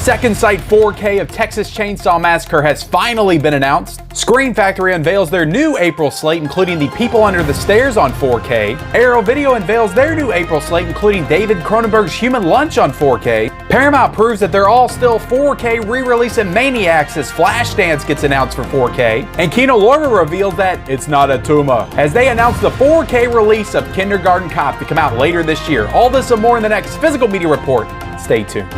Second sight 4K of Texas Chainsaw Massacre has finally been announced. Screen Factory unveils their new April slate, including The People Under the Stairs on 4K. Arrow Video unveils their new April slate, including David Cronenberg's Human Lunch on 4K. Paramount proves that they're all still 4K re-release in Maniacs as Flashdance gets announced for 4K. And Kino reveals that it's not a tumor, as they announce the 4K release of Kindergarten Cop to come out later this year. All this and more in the next Physical Media Report. Stay tuned.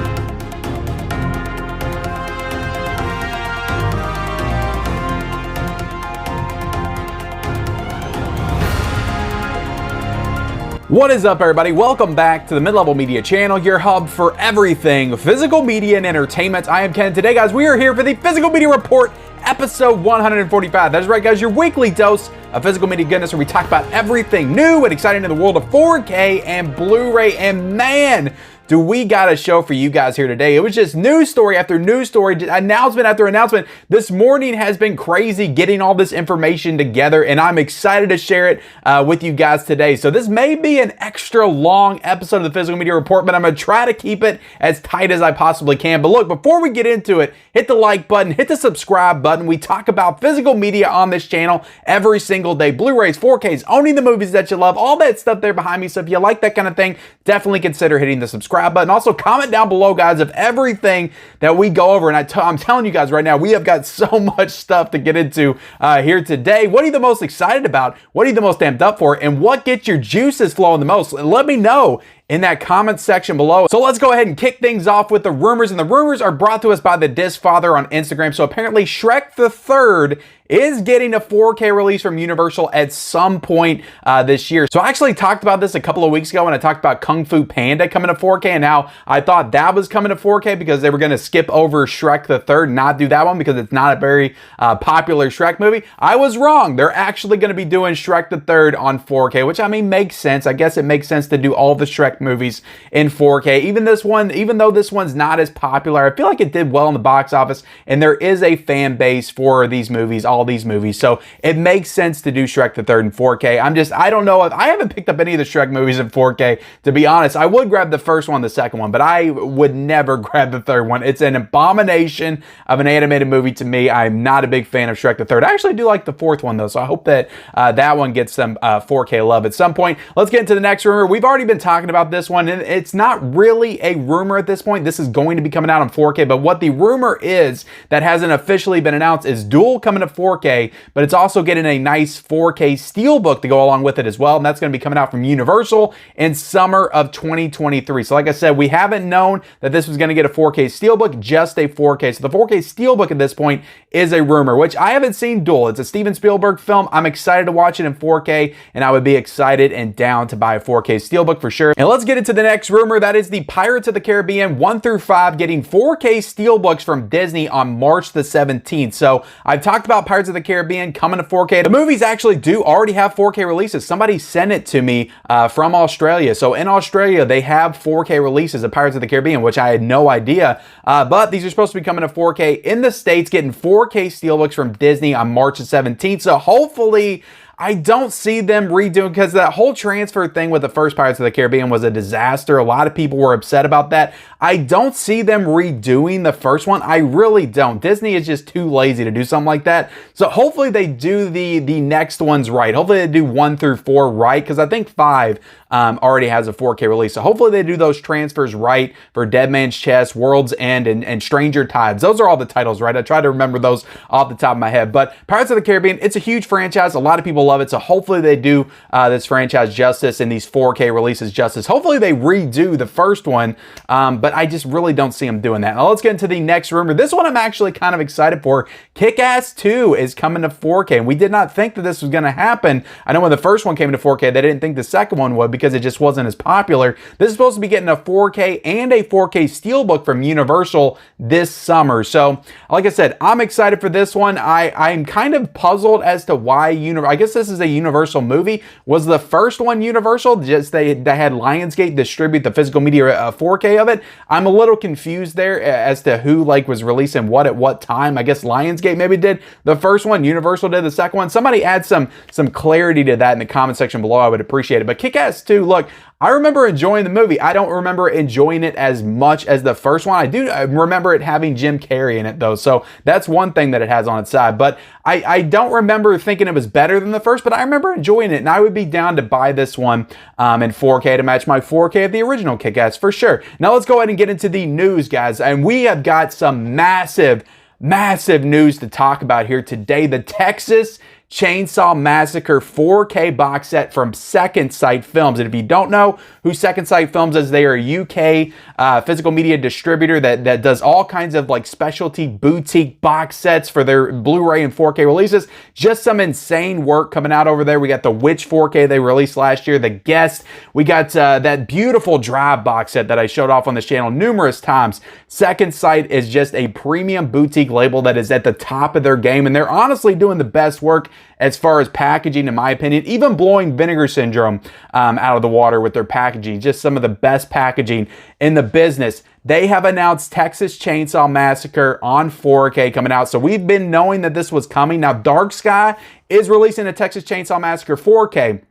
What is up, everybody? Welcome back to the Mid-Level Media channel, your hub for everything physical media and entertainment. I am Ken. Today, guys, we are here for the Physical Media Report, episode 145. That's right, guys, your weekly dose of physical media goodness, where we talk about everything new and exciting in the world of 4K and Blu-ray. And man, do we got a show for you guys here today. It was just news story after news story, announcement after announcement. This morning has been crazy getting all this information together, and I'm excited to share it with you guys today. So this may be an extra long episode of the Physical Media Report, but I'm going to try to keep it as tight as I possibly can. But look, before we get into it, hit the like button, hit the subscribe button. We talk about physical media on this channel every single day. Blu-rays, 4Ks, owning the movies that you love, all that stuff there behind me. So if you like that kind of thing, definitely consider hitting the subscribe button. Also, comment down below, guys, of everything that we go over. And I'm telling you guys right now, we have got so much stuff to get into here today. What are you the most excited about? What are you the most amped up for? And what gets your juices flowing the most? Let me know in that comment section below. So let's go ahead and kick things off with the rumors. And the rumors are brought to us by the Disc Father on Instagram. So apparently Shrek the Third is getting a 4K release from Universal at some point this year. So I actually talked about this a couple of weeks ago when I talked about Kung Fu Panda coming to 4K, and how I thought that was coming to 4K because they were going to skip over Shrek the Third and not do that one because it's not a very popular Shrek movie. I was wrong. They're actually going to be doing Shrek the Third on 4K, which I mean makes sense. I guess it makes sense to do all the Shrek movies in 4K. Even though this one's not as popular, I feel like it did well in the box office, and there is a fan base for these movies, all these movies. So it makes sense to do Shrek the Third in 4K. I don't know if I haven't picked up any of the Shrek movies in 4K, to be honest. I would grab the first one, the second one, but I would never grab the third one. It's an abomination of an animated movie to me. I'm not a big fan of Shrek the Third. I actually do like the fourth one though, so I hope that that one gets some 4K love at some point. Let's get into the next rumor. We've already been talking about this one, and it's not really a rumor at this point. This is going to be coming out on 4K, but what the rumor is that hasn't officially been announced is Duel coming to 4K, but it's also getting a nice 4K steelbook to go along with it as well, and that's going to be coming out from Universal in summer of 2023. So like I said, we haven't known that this was going to get a 4K steelbook, just a 4K. So the 4K steelbook at this point is a rumor, which I haven't seen Duel. It's a Steven Spielberg film. I'm excited to watch it in 4K, and I would be excited and down to buy a 4K steelbook for sure. And let's get into the next rumor. That is the Pirates of the Caribbean 1 through 5 getting 4K steelbooks from Disney on March the 17th. So I've talked about Pirates of the Caribbean coming to 4K. The movies actually do already have 4K releases. Somebody sent it to me from Australia. So in Australia, they have 4K releases of Pirates of the Caribbean, which I had no idea. But these are supposed to be coming to 4K in the States, getting 4K steelbooks from Disney on March the 17th. So hopefully, I don't see them redoing, because that whole transfer thing with the first Pirates of the Caribbean was a disaster. A lot of people were upset about that. I don't see them redoing the first one. I really don't. Disney is just too lazy to do something like that. So hopefully they do the next ones right. Hopefully they do 1 through 4 right, because I think 5 already has a 4K release. So hopefully they do those transfers right for Dead Man's Chest, World's End, and Stranger Tides. Those are all the titles, right? I try to remember those off the top of my head. But Pirates of the Caribbean, it's a huge franchise. A lot of people love it. So hopefully they do this franchise justice and these 4K releases justice. Hopefully they redo the first one, but I just really don't see them doing that. Now let's get into the next rumor. This one I'm actually kind of excited for. Kick-Ass 2 is coming to 4K, and we did not think that this was going to happen. I know when the first one came to 4K, they didn't think the second one would because it just wasn't as popular. This is supposed to be getting a 4K and a 4K steelbook from Universal this summer. So like I said, I'm excited for this one. I'm kind of puzzled as to why I guess this is a Universal movie. Was the first one Universal? Just they had Lionsgate distribute the physical media 4K of it. I'm a little confused there as to who was releasing what at what time. I guess Lionsgate maybe did the first one, Universal did the second one. Somebody add some clarity to that in the comment section below. I would appreciate it. But Kick-Ass 2, look, I remember enjoying the movie. I don't remember enjoying it as much as the first one. I do remember it having Jim Carrey in it though, so that's one thing that it has on its side. But I don't remember thinking it was better than the first, but I remember enjoying it, and I would be down to buy this one in 4K to match my 4K of the original Kick-Ass for sure. Now let's go ahead and get into the news, guys, and we have got some massive news to talk about here today. The Texas Chainsaw Massacre 4K box set from Second Sight Films. And if you don't know who Second Sight Films is, they are a UK physical media distributor that does all kinds of like specialty boutique box sets for their Blu-ray and 4K releases. Just some insane work coming out over there. We got the Witch 4K they released last year, The Guest. We got that beautiful Drive box set that I showed off on this channel numerous times. Second Sight is just a premium boutique label that is at the top of their game, and they're honestly doing the best work as far as packaging, in my opinion, even blowing Vinegar Syndrome out of the water with their packaging. Just some of the best packaging in the business. They have announced Texas Chainsaw Massacre on 4K coming out. So we've been knowing that this was coming. Now, Dark Sky is releasing a Texas Chainsaw Massacre 4K.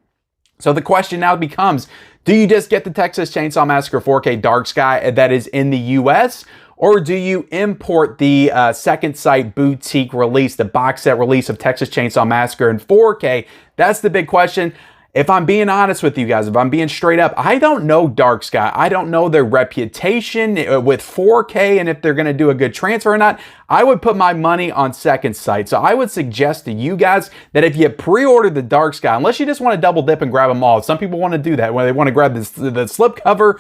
So the question now becomes, do you just get the Texas Chainsaw Massacre 4K Dark Sky that is in the US? Or do you import the Second Sight boutique release, the box set release of Texas Chainsaw Massacre in 4K? That's the big question. If I'm being honest with you guys, if I'm being straight up, I don't know Dark Sky. I don't know their reputation with 4K and if they're going to do a good transfer or not. I would put my money on Second Sight. So I would suggest to you guys that if you pre-ordered the Dark Sky, unless you just want to double dip and grab them all. Some people want to do that when they want to grab the slipcover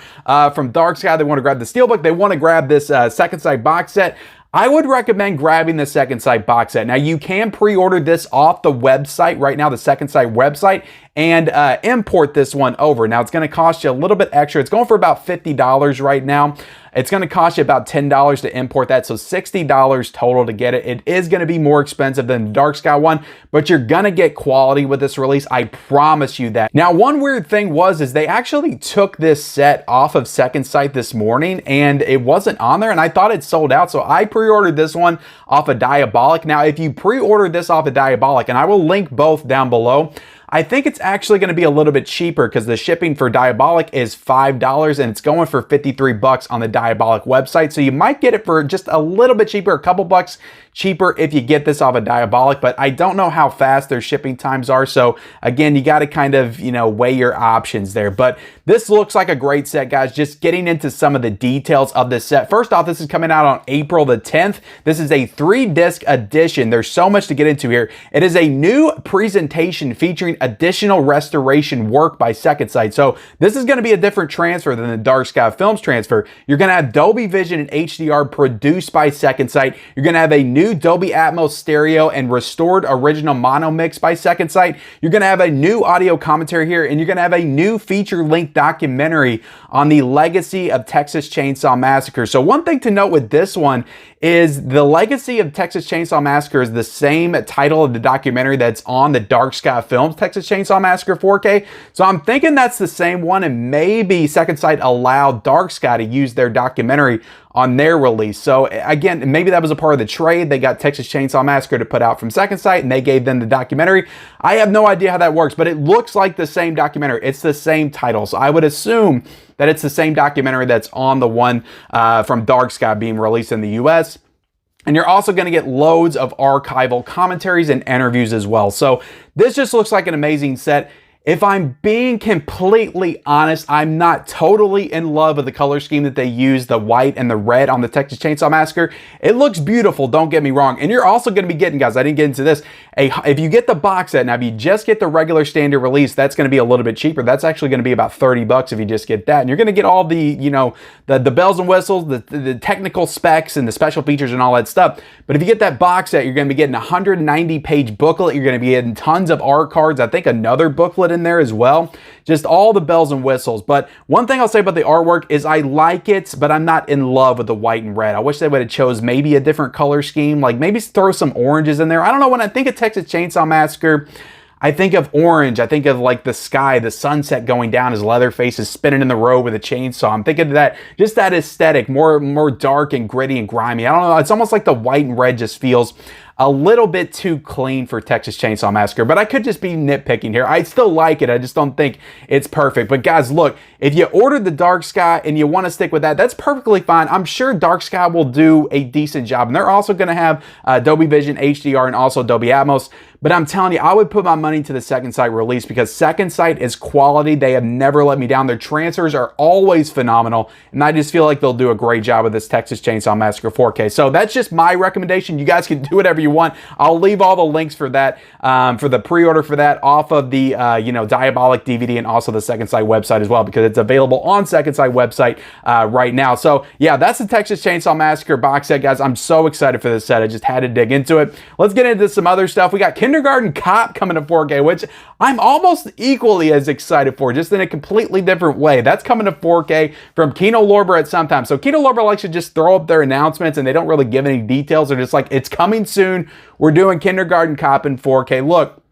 from Dark Sky. They want to grab the Steelbook. They want to grab this Second Sight box set. I would recommend grabbing the Second Sight box set. Now, you can pre-order this off the website right now, the Second Sight website, and import this one over. Now, it's going to cost you a little bit extra. It's going for about $50 right now. It's going to cost you about $10 to import that, so $60 total to get it. It is going to be more expensive than the Dark Sky one, but you're going to get quality with this release. I promise you that. Now, one weird thing is they actually took this set off of Second Sight this morning, and it wasn't on there, and I thought it sold out, so I pre-ordered this one off of Diabolic. Now, if you pre-order this off of Diabolic, and I will link both down below, I think it's actually going to be a little bit cheaper because the shipping for Diabolic is $5 and it's going for 53 bucks on the Diabolic website. So you might get it for just a little bit cheaper, a couple bucks cheaper if you get this off of Diabolic, but I don't know how fast their shipping times are. So again, you got to kind of, weigh your options there. But this looks like a great set, guys. Just getting into some of the details of this set. First off, this is coming out on April the 10th. This is a 3-disc edition. There's so much to get into here. It is a new presentation featuring additional restoration work by Second Sight. So this is going to be a different transfer than the Dark Sky Films transfer. You're going to have Dolby Vision and HDR produced by Second Sight. You're going to have a new Dolby Atmos stereo and restored original mono mix by Second Sight. You're going to have a new audio commentary here, and you're going to have a new feature-length documentary on the legacy of Texas Chainsaw Massacre. So one thing to note with this one is the legacy of Texas Chainsaw Massacre is the same title of the documentary that's on the Dark Sky Films Texas Chainsaw Massacre 4K. So I'm thinking that's the same one, and maybe Second Sight allowed Dark Sky to use their documentary on their release. So again, maybe that was a part of the trade. They got Texas Chainsaw Massacre to put out from Second Sight, and they gave them the documentary. I have no idea how that works, but it looks like the same documentary. It's the same title. So I would assume that it's the same documentary that's on the one from Dark Sky being released in the US. And you're also going to get loads of archival commentaries and interviews as well. So this just looks like an amazing set. If I'm being completely honest, I'm not totally in love with the color scheme that they use, the white and the red on the Texas Chainsaw Massacre. It looks beautiful, don't get me wrong. And you're also going to be getting, guys, I didn't get into this, if you get the box set, now if you just get the regular standard release, that's going to be a little bit cheaper. That's actually going to be about 30 bucks if you just get that. And you're going to get all the, the bells and whistles, the technical specs and the special features and all that stuff. But if you get that box set, you're going to be getting a 190-page booklet. You're going to be getting tons of art cards. I think another booklet in there as well. Just all the bells and whistles. But one thing I'll say about the artwork is I like it, but I'm not in love with the white and red. I wish they would have chose maybe a different color scheme, like maybe throw some oranges in there. I don't know, when I think of Texas Chainsaw Massacre, I think of orange. I think of like the sky, the sunset going down as Leatherface is spinning in the road with a chainsaw. I'm thinking of that, just that aesthetic, more dark and gritty and grimy. I don't know. It's almost like the white and red just feels a little bit too clean for Texas Chainsaw Massacre, but I could just be nitpicking here. I still like it. I just don't think it's perfect. But guys, look, if you ordered the Dark Sky and you want to stick with that, that's perfectly fine. I'm sure Dark Sky will do a decent job. And they're also going to have Dolby Vision, HDR, and also Dolby Atmos. But I'm telling you, I would put my money to the Second Sight release because Second Sight is quality. They have never let me down. Their transfers are always phenomenal. And I just feel like they'll do a great job with this Texas Chainsaw Massacre 4K. So that's just my recommendation. You guys can do whatever you want. I'll leave all the links for that, for the pre-order for that off of the, Diabolic DVD and also the Second Sight website as well, because it's available on Second Sight website right now. So yeah, that's the Texas Chainsaw Massacre box set, guys. I'm so excited for this set. I just had to dig into it. Let's get into some other stuff. We got Kindergarten Cop coming to 4K, which I'm almost equally as excited for, just in a completely different way. That's coming to 4K from Kino at some time. So Kino likes to just throw up their announcements and they don't really give any details. They're just like, it's coming soon. We're doing Kindergarten Cop in 4K. Look,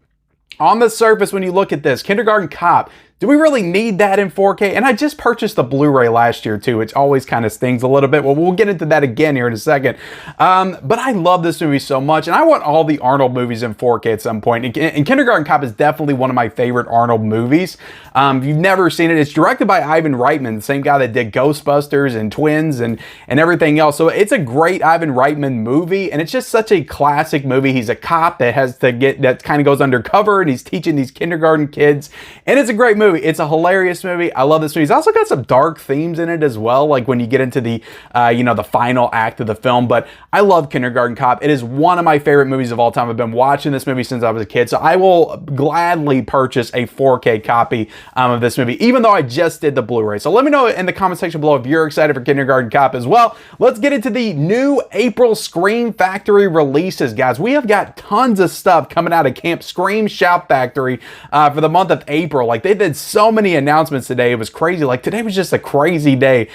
on the surface, when you look at this, Kindergarten Cop, do we really need that in 4K? And I just purchased the Blu-ray last year too, which always kind of stings a little bit. Well, we'll get into that again here in a second. But I love this movie so much, and I want all the Arnold movies in 4K at some point. And Kindergarten Cop is definitely one of my favorite Arnold movies. If you've never seen it, it's directed by Ivan Reitman, the same guy that did Ghostbusters and Twins and everything else. So it's a great Ivan Reitman movie, and it's just such a classic movie. He's a cop that that kind of goes undercover, and he's teaching these kindergarten kids, and it's a great movie. It's a hilarious movie. I love this movie. It's also got some dark themes in it as well, like when you get into the, the final act of the film. But I love Kindergarten Cop. It is one of my favorite movies of all time. I've been watching this movie since I was a kid, so I will gladly purchase a 4K copy of this movie, even though I just did the Blu-ray. So let me know in the comment section below if you're excited for Kindergarten Cop as well. Let's get into the new April Scream Factory releases, guys. We have got tons of stuff coming out of Camp Scream Shout Factory for the month of April. Like, they did so many announcements today. It was crazy. Like, today was just a crazy day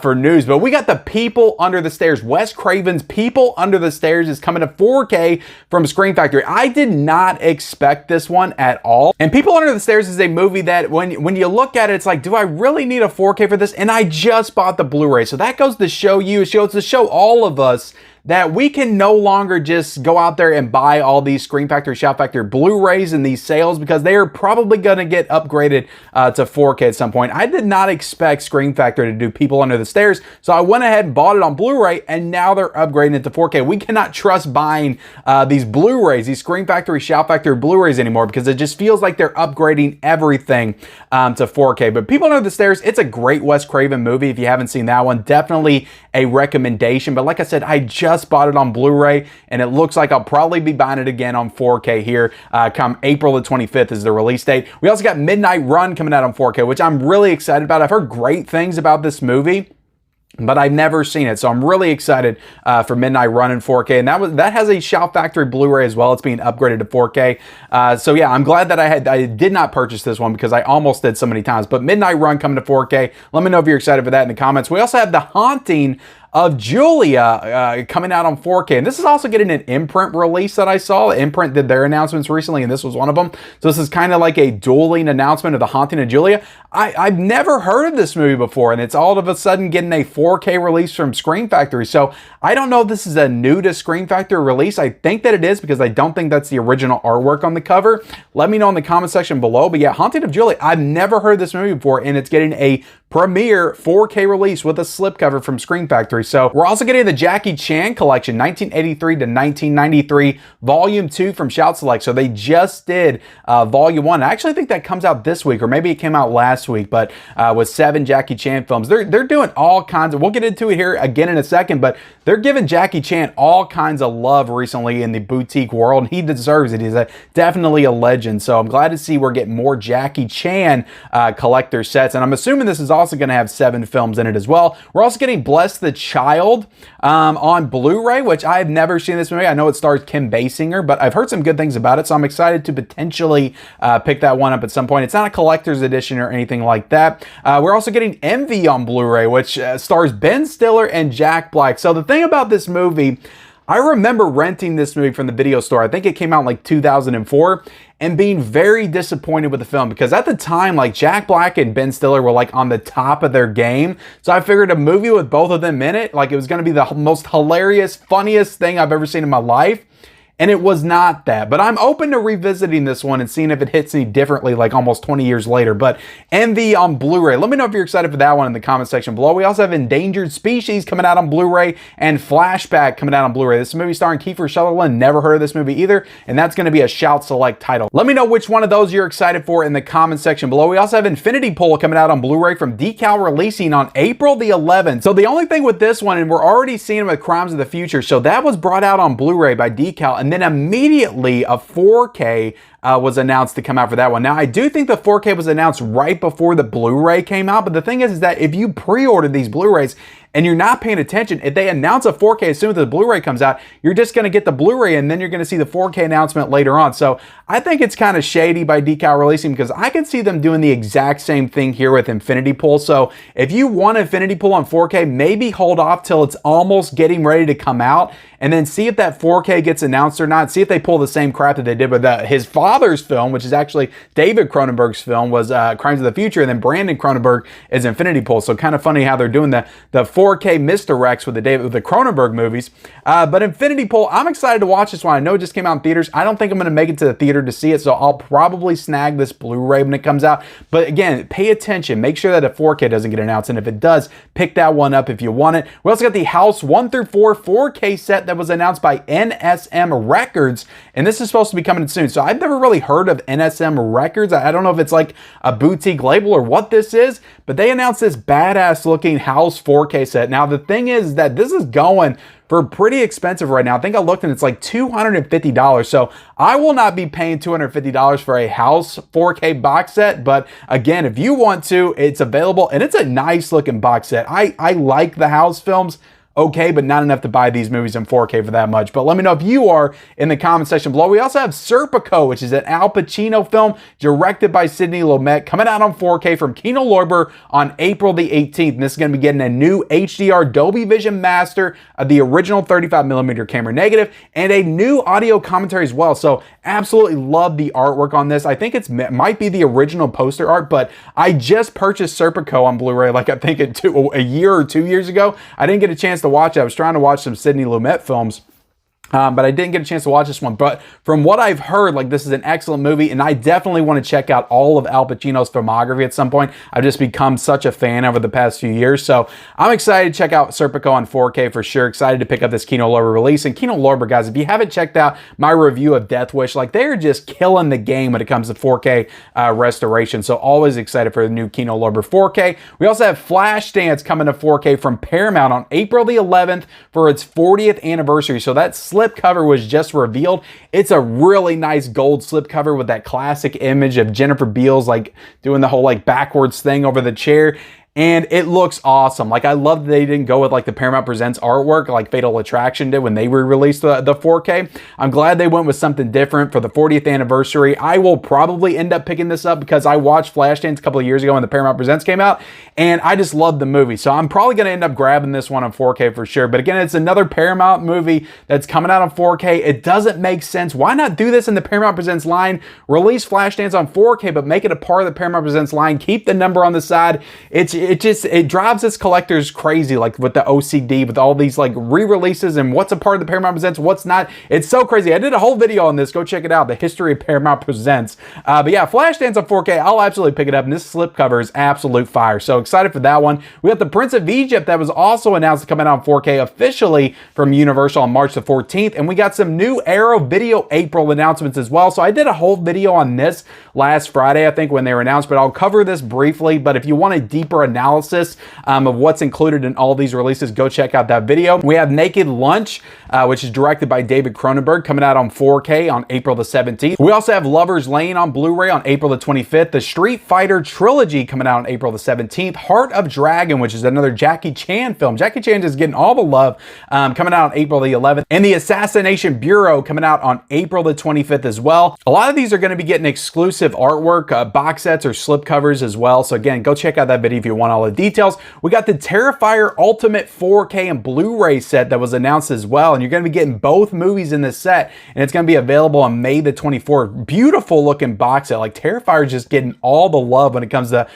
for news. But we got the People Under the Stairs. Wes Craven's People Under the Stairs is coming to 4K from Scream Factory. I did not expect this one at all. And People Under the Stairs is a movie that when you look at it, it's like, do I really need a 4K for this? And I just bought the Blu-ray. So that goes to show you, it goes to show all of us that we can no longer just go out there and buy all these Scream Factory, Shout Factory Blu-rays and these sales, because they are probably going to get upgraded to 4K at some point. I did not expect Scream Factory to do People Under the Stairs, so I went ahead and bought it on Blu-ray, and now they're upgrading it to 4K. We cannot trust buying these Blu-rays, these Scream Factory, Shout Factory Blu-rays anymore, because it just feels like they're upgrading everything to 4K. But People Under the Stairs, it's a great Wes Craven movie. If you haven't seen that one, definitely a recommendation. But like I said, I just bought it on Blu-ray, and it looks like I'll probably be buying it again on 4K here come April the 25th is the release date. We also got Midnight Run coming out on 4K, which I'm really excited about. I've heard great things about this movie, but I've never seen it, so I'm really excited for Midnight Run in 4K. And that has a Shout Factory Blu-ray as well. It's being upgraded to 4K. So yeah, I'm glad that I did not purchase this one, because I almost did so many times. But Midnight Run coming to 4K. Let me know if you're excited for that in the comments. We also have The Haunting of Julia coming out on 4K. And this is also getting an imprint release that I saw. Imprint did their announcements recently, and this was one of them. So this is kind of like a dueling announcement of The Haunting of Julia. I've never heard of this movie before, and it's all of a sudden getting a 4K release from Scream Factory. So I don't know if this is a new to Scream Factory release. I think that it is, because I don't think that's the original artwork on the cover. Let me know in the comment section below. But yeah, Haunting of Julia, I've never heard this movie before, and it's getting a premiere 4K release with a slipcover from Scream Factory. So we're also getting the Jackie Chan collection, 1983 to 1993, Volume 2 from Shout Select. So they just did Volume 1. I actually think that comes out this week, or maybe it came out last week, but with 7 Jackie Chan films. They're doing all kinds of, we'll get into it here again in a second, but they're giving Jackie Chan all kinds of love recently in the boutique world, and he deserves it. He's definitely a legend. So I'm glad to see we're getting more Jackie Chan collector sets, and I'm assuming this is also going to have 7 films in it as well. We're also getting Bless the Child on Blu-ray, which I have never seen this movie. I know it stars Kim Basinger, but I've heard some good things about it, so I'm excited to potentially pick that one up at some point. It's not a collector's edition or anything like that. We're also getting Envy on Blu-ray, which stars Ben Stiller and Jack Black. So the thing about this movie, I remember renting this movie from the video store. I think it came out in like 2004, and being very disappointed with the film, because at the time, like, Jack Black and Ben Stiller were like on the top of their game. So I figured a movie with both of them in it, like, it was going to be the most hilarious, funniest thing I've ever seen in my life. and it was not that. But I'm open to revisiting this one and seeing if it hits me differently like almost 20 years later. But Envy on Blu-ray. Let me know if you're excited for that one in the comment section below. We also have Endangered Species coming out on Blu-ray and Flashback coming out on Blu-ray. This is a movie starring Kiefer Sutherland. Never heard of this movie either, and that's going to be a Shout Select title. Let me know which one of those you're excited for in the comment section below. We also have Infinity Pool coming out on Blu-ray from Decal, releasing on April the 11th. So the only thing with this one, and we're already seeing it with Crimes of the Future, so that was brought out on Blu-ray by Decal, and then immediately a 4K was announced to come out for that one. Now, I do think the 4K was announced right before the Blu-ray came out, but the thing is that if you pre-ordered these Blu-rays and you're not paying attention, if they announce a 4K as soon as the Blu-ray comes out, you're just going to get the Blu-ray and then you're going to see the 4K announcement later on. So I think it's kind of shady by Decal releasing, because I can see them doing the exact same thing here with Infinity Pool. So if you want Infinity Pool on 4K, maybe hold off till it's almost getting ready to come out and then see if that 4K gets announced or not. See if they pull the same crap that they did with his father's film, which is actually David Cronenberg's film, was Crimes of the Future, and then Brandon Cronenberg is Infinity Pool. So kind of funny how they're doing the 4K misdirects with the Cronenberg movies. But Infinity Pool, I'm excited to watch this one. I know it just came out in theaters. I don't think I'm going to make it to the theater to see it, so I'll probably snag this Blu-ray when it comes out. But again, pay attention. Make sure that a 4K doesn't get announced, and if it does, pick that one up if you want it. We also got the House 1 through 4 4K set that was announced by NSM Records, and this is supposed to be coming soon. So I've never really heard of NSM Records. I don't know if it's like a boutique label or what this is, but they announced this badass looking House 4K set. Now, the thing is that this is going for pretty expensive right now. I think I looked and it's like $250. So I will not be paying $250 for a House 4K box set. But again, if you want to, it's available, and it's a nice looking box set. I like the House films. Okay, but not enough to buy these movies in 4K for that much. But let me know if you are in the comment section below. We also have Serpico, which is an Al Pacino film directed by Sidney Lumet, coming out on 4K from Kino Lorber on April the 18th. And this is going to be getting a new HDR Dolby Vision Master of the original 35mm camera negative, and a new audio commentary as well. So absolutely love the artwork on this. I think it might be the original poster art, but I just purchased Serpico on Blu-ray like I think a year or 2 years ago. I didn't get a chance to watch it. I was trying to watch some Sidney Lumet films, but I didn't get a chance to watch this one. But from what I've heard, like, this is an excellent movie, and I definitely want to check out all of Al Pacino's filmography at some point. I've just become such a fan over the past few years, so I'm excited to check out Serpico on 4K for sure. Excited to pick up this Kino Lorber release. And Kino Lorber, guys, if you haven't checked out my review of Death Wish, like, they're just killing the game when it comes to 4K restoration. So always excited for the new Kino Lorber 4K. We also have Flashdance coming to 4K from Paramount on April the 11th for its 40th anniversary. So that slip cover was just revealed. It's a really nice gold slip cover with that classic image of Jennifer Beals like doing the whole like backwards thing over the chair. And it looks awesome. Like, I love that they didn't go with like the Paramount Presents artwork like Fatal Attraction did when they re-released the 4K. I'm glad they went with something different for the 40th anniversary. I will probably end up picking this up because I watched Flashdance a couple of years ago when the Paramount Presents came out, and I just love the movie. So I'm probably going to end up grabbing this one on 4K for sure. But again, it's another Paramount movie that's coming out on 4K. It doesn't make sense. Why not do this in the Paramount Presents line? Release Flashdance on 4K, but make it a part of the Paramount Presents line. Keep the number on the side. It drives its collectors crazy, like with the OCD, with all these like re-releases and what's a part of the Paramount Presents, what's not. It's so crazy. I did a whole video on this. Go check it out, the history of Paramount Presents. But yeah, Flashdance on 4K, I'll absolutely pick it up, and this slipcover is absolute fire. So excited for that one. We got the Prince of Egypt that was also announced to come out on 4K officially from Universal on March the 14th, and we got some new Arrow Video April announcements as well. So I did a whole video on this last Friday, I think, when they were announced, but I'll cover this briefly. But if you want a deeper analysis of what's included in all these releases, go check out that video. We have Naked Lunch, which is directed by David Cronenberg, coming out on 4K on April the 17th. We also have Lover's Lane on Blu-ray on April the 25th. The Street Fighter Trilogy coming out on April the 17th. Heart of Dragon, which is another Jackie Chan film. Jackie Chan is getting all the love, coming out on April the 11th. And The Assassination Bureau coming out on April the 25th as well. A lot of these are going to be getting exclusive artwork, box sets or slip covers as well. So again, go check out that video if you want want all the details. We got the Terrifier Ultimate 4K and Blu-ray set that was announced as well, and you're going to be getting both movies in this set, and it's going to be available on May the 24th. Beautiful looking box set. Like, Terrifier is just getting all the love when it comes to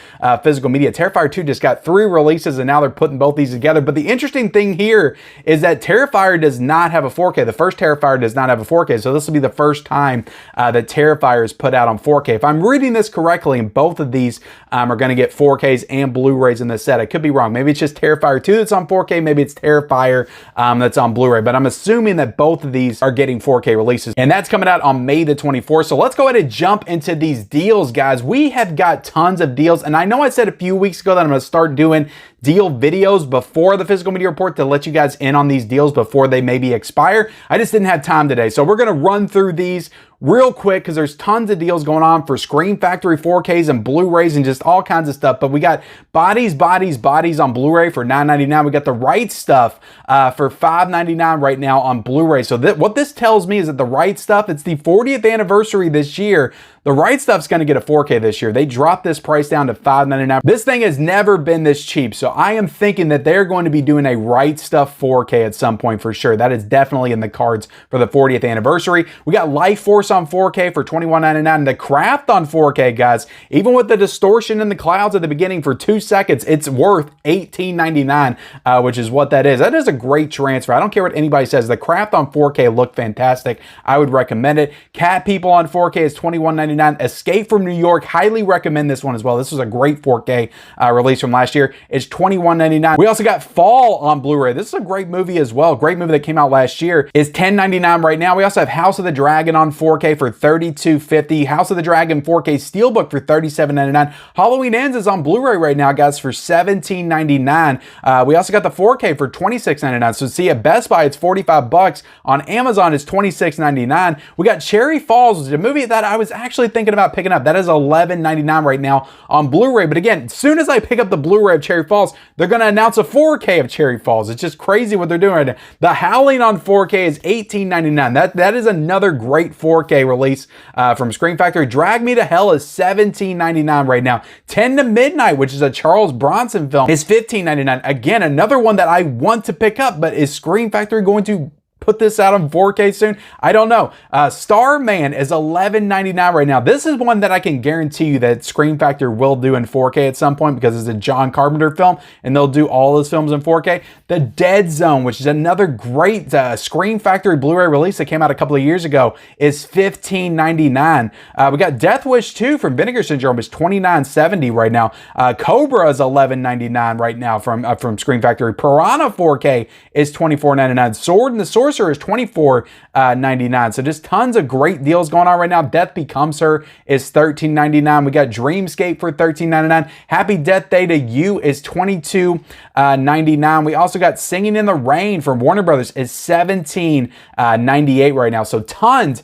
physical media. Terrifier 2 just got 3 releases, and now they're putting both these together. But the interesting thing here is that Terrifier does not have a 4K. The first Terrifier does not have a 4K, so this will be the first time that Terrifier is put out on 4K. If I'm reading this correctly, and both of these are going to get 4Ks and Blu-rays in the set. I could be wrong. Maybe it's just Terrifier 2 that's on 4K. Maybe it's Terrifier that's on Blu-ray. But I'm assuming that both of these are getting 4K releases. And that's coming out on May the 24th. So let's go ahead and jump into these deals, guys. We have got tons of deals. And I know I said a few weeks ago that I'm going to start doing deal videos before the physical media report to let you guys in on these deals before they maybe expire. I just didn't have time today. So we're going to run through these real quick because there's tons of deals going on for Scream Factory 4Ks and Blu-rays and just all kinds of stuff. But we got Bodies on Blu-ray for $9.99. We got The Right Stuff for $5.99 right now on Blu-ray. So what this tells me is that The Right Stuff, it's the 40th anniversary this year. The Right Stuff's going to get a 4K this year. They dropped this price down to $5.99. This thing has never been this cheap. So I am thinking that they're going to be doing a Right Stuff 4K at some point for sure. That is definitely in the cards for the 40th anniversary. We got Life Force on 4K for $21.99. The Craft on 4K, guys, even with the distortion in the clouds at the beginning for 2 seconds, it's worth $18.99, which is what that is. That is a great transfer. I don't care what anybody says. The Craft on 4K looked fantastic. I would recommend it. Cat People on 4K is $21.99. Escape from New York, highly recommend this one as well. This was a great 4K release from last year. It's $21.99. We also got Fall on Blu-ray. This is a great movie as well. Great movie that came out last year. Is $10.99 right now. We also have House of the Dragon on 4K for $32.50. House of the Dragon 4K Steelbook for $37.99. Halloween Ends is on Blu-ray right now, guys, for $17.99. We also got the 4K for $26.99. So see, at Best Buy, it's $45. On Amazon, it's $26.99. We got Cherry Falls, which is a movie that I was actually thinking about picking up. That is $11.99 right now on Blu-ray. But again, as soon as I pick up the Blu-ray of Cherry Falls, they're going to announce a 4K of Cherry Falls. It's just crazy what they're doing right now. The Howling on 4K is $18.99. That is another great 4K release from Scream Factory. Drag Me to Hell is $17.99 right now. 10 to Midnight, which is a Charles Bronson film, is $15.99. Again, another one that I want to pick up, but is Scream Factory going to put this out on 4K soon? I don't know. Starman is $11.99 right now. This is one that I can guarantee you that Scream Factory will do in 4K at some point because it's a John Carpenter film and they'll do all his films in 4K. The Dead Zone, which is another great Scream Factory Blu-ray release that came out a couple of years ago, is $15.99. We got Death Wish 2 from Vinegar Syndrome is $29.70 right now. Cobra is $11.99 right now from Scream Factory. Piranha 4K is $24.99. Sword and the Sorcerer is $24.99. So just tons of great deals going on right now. Death Becomes Her is $13.99. We got Dreamscape for $13.99. Happy Death Day to You is $22.99. We also got Singing in the Rain from Warner Brothers is $17.98 right now. So tons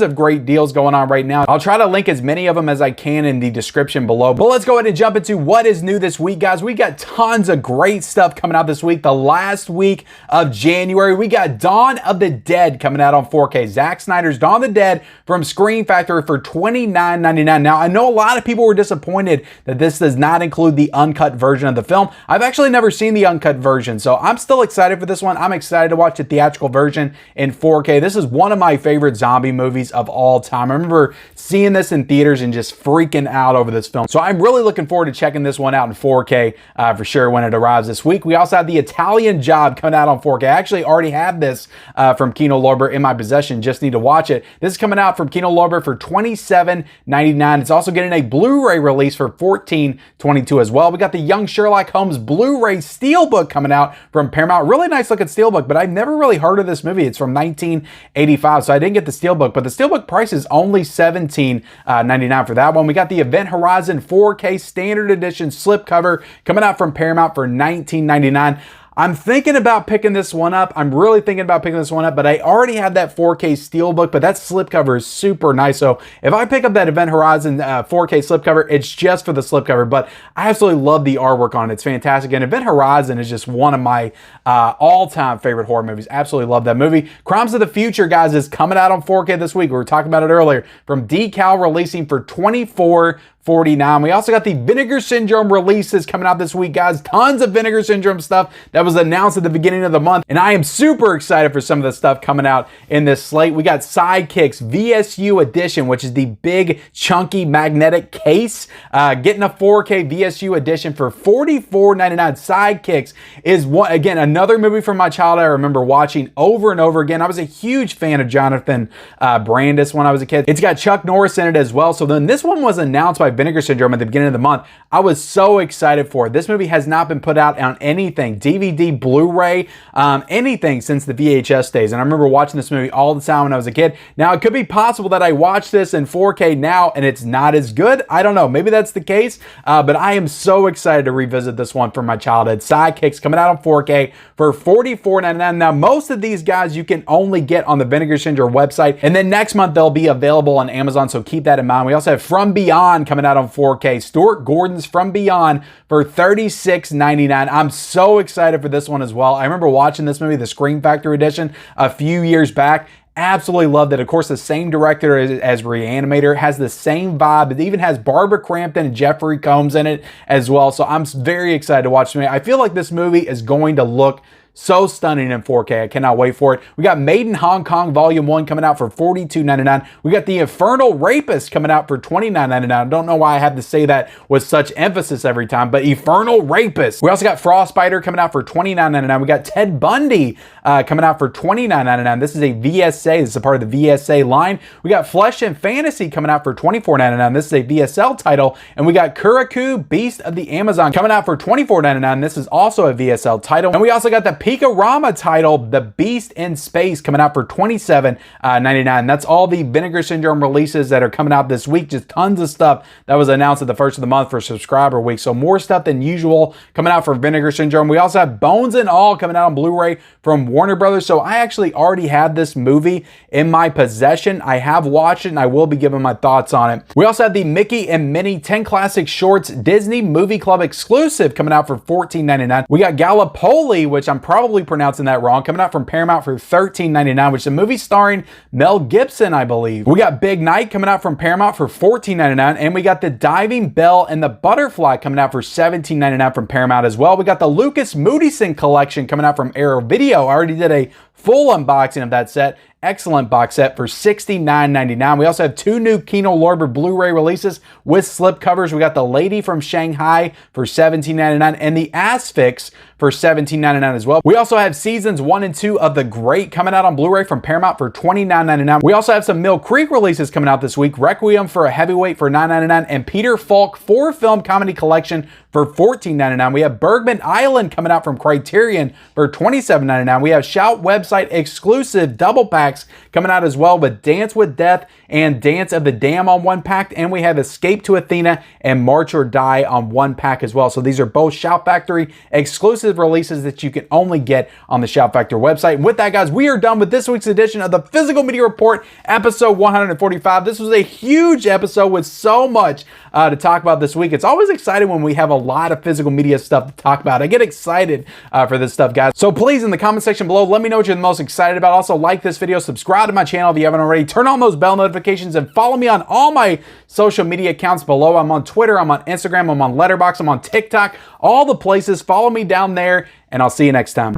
of great deals going on right now. I'll try to link as many of them as I can in the description below. But let's go ahead and jump into what is new this week, guys. We got tons of great stuff coming out this week. The last week of January, we got Dawn of the Dead coming out on 4K. Zack Snyder's Dawn of the Dead from Scream Factory for $29.99. Now, I know a lot of people were disappointed that this does not include the uncut version of the film. I've actually never seen the uncut version, so I'm still excited for this one. I'm excited to watch the theatrical version in 4K. This is one of my favorite zombie movies of all time. I remember seeing this in theaters and just freaking out over this film. So I'm really looking forward to checking this one out in 4K for sure when it arrives this week. We also have The Italian Job coming out on 4K. I actually already have this from Kino Lorber in my possession. Just need to watch it. This is coming out from Kino Lorber for $27.99. It's also getting a Blu-ray release for $14.22 as well. We got the Young Sherlock Holmes Blu-ray Steelbook coming out from Paramount. Really nice looking Steelbook, but I've never really heard of this movie. It's from 1985, so I didn't get the Steelbook. But the Steelbook price is only $17.99 for that one. We got the Event Horizon 4K Standard Edition slipcover coming out from Paramount for $19.99. I'm thinking about picking this one up. I'm really thinking about picking this one up, but I already have that 4K Steelbook, but that slipcover is super nice. So if I pick up that Event Horizon 4K slipcover, it's just for the slipcover, but I absolutely love the artwork on it. It's fantastic. And Event Horizon is just one of my all-time favorite horror movies. Absolutely love that movie. Crimes of the Future, guys, is coming out on 4K this week. We were talking about it earlier. From Decal releasing for $24.49. $149. We also got the Vinegar Syndrome releases coming out this week, guys. Tons of Vinegar Syndrome stuff that was announced at the beginning of the month, and I am super excited for some of the stuff coming out in this slate. We got Sidekicks VSU edition, which is the big chunky magnetic case, getting a 4K VSU edition for $44.99. Sidekicks is one, again, another movie from my childhood I remember watching over and over again. I was a huge fan of Jonathan Brandis when I was a kid. It's got Chuck Norris in it as well. So then this one was announced by Vinegar Syndrome at the beginning of the month. I was so excited for it. This movie has not been put out on anything, DVD, Blu-ray, anything since the VHS days. And I remember watching this movie all the time when I was a kid. Now, it could be possible that I watch this in 4K now and it's not as good. I don't know. Maybe that's the case. But I am so excited to revisit this one from my childhood. Sidekicks coming out on 4K for $44.99. Now, most of these guys you can only get on the Vinegar Syndrome website. And then next month, they'll be available on Amazon. So keep that in mind. We also have From Beyond coming out on 4K. Stuart Gordon's From Beyond for $36.99. I'm so excited for this one as well. I remember watching this movie, the Scream Factory edition, a few years back. Absolutely loved it. Of course, the same director as Reanimator, has the same vibe. It even has Barbara Crampton and Jeffrey Combs in it as well. So I'm very excited to watch this movie. I feel like this movie is going to look so stunning in 4K. I cannot wait for it. We got Made in Hong Kong Volume 1 coming out for $42.99. We got The Infernal Rapist coming out for $29.99. I don't know why I have to say that with such emphasis every time, but Infernal Rapist. We also got Frostbiter coming out for $29.99. We got Ted Bundy coming out for $29.99. This is a VSA. This is a part of the VSA line. We got Flesh and Fantasy coming out for $24.99. This is a VSL title. And we got Kuriku, Beast of the Amazon coming out for $24.99. This is also a VSL title. And we also got the Pika-Rama title, The Beast in Space, coming out for $27.99. That's all the Vinegar Syndrome releases that are coming out this week. Just tons of stuff that was announced at the first of the month for subscriber week. So more stuff than usual coming out for Vinegar Syndrome. We also have Bones and All coming out on Blu-ray from Warner Brothers. So I actually already had this movie in my possession. I have watched it and I will be giving my thoughts on it. We also have the Mickey and Minnie 10 Classic Shorts Disney Movie Club exclusive coming out for $14.99. We got Gallipoli, which I'm probably pronouncing that wrong, coming out from Paramount for $13.99, which is a movie starring Mel Gibson, I believe. We got Big Night coming out from Paramount for $14.99, and we got The Diving Bell and the Butterfly coming out for $17.99 from Paramount as well. We got the Lucas Moodysson collection coming out from Arrow Video. I already did a full unboxing of that set. Excellent box set for $69.99. We also have two new Kino Lorber Blu-ray releases with slipcovers. We got The Lady from Shanghai for $17.99 and The Asphyx for $17.99 as well. We also have seasons 1 and 2 of The Great coming out on Blu-ray from Paramount for $29.99. We also have some Mill Creek releases coming out this week. Requiem for a Heavyweight for $9.99 and Peter Falk 4-film comedy collection for $14.99. We have Bergman Island coming out from Criterion for $27.99. We have Shout website exclusive double packs coming out as well with Dance with Death and Dance of the Dam on one pack, and we have Escape to Athena and March or Die on one pack as well. So these are both Shout Factory exclusive releases that you can only get on the Shout Factory website. And with that, guys, we are done with this week's edition of the Physical Media Report, episode 145. This was a huge episode with so much to talk about this week. It's always exciting when we have a lot of physical media stuff to talk about. I get excited for this stuff, guys. So please, in the comment section below, let me know what you're the most excited about. Also, like this video, subscribe to my channel if you haven't already, turn on those bell notifications, and follow me on all my social media accounts below. I'm on Twitter, I'm on Instagram, I'm on Letterboxd, I'm on TikTok, all the places. Follow me down there, and I'll see you next time.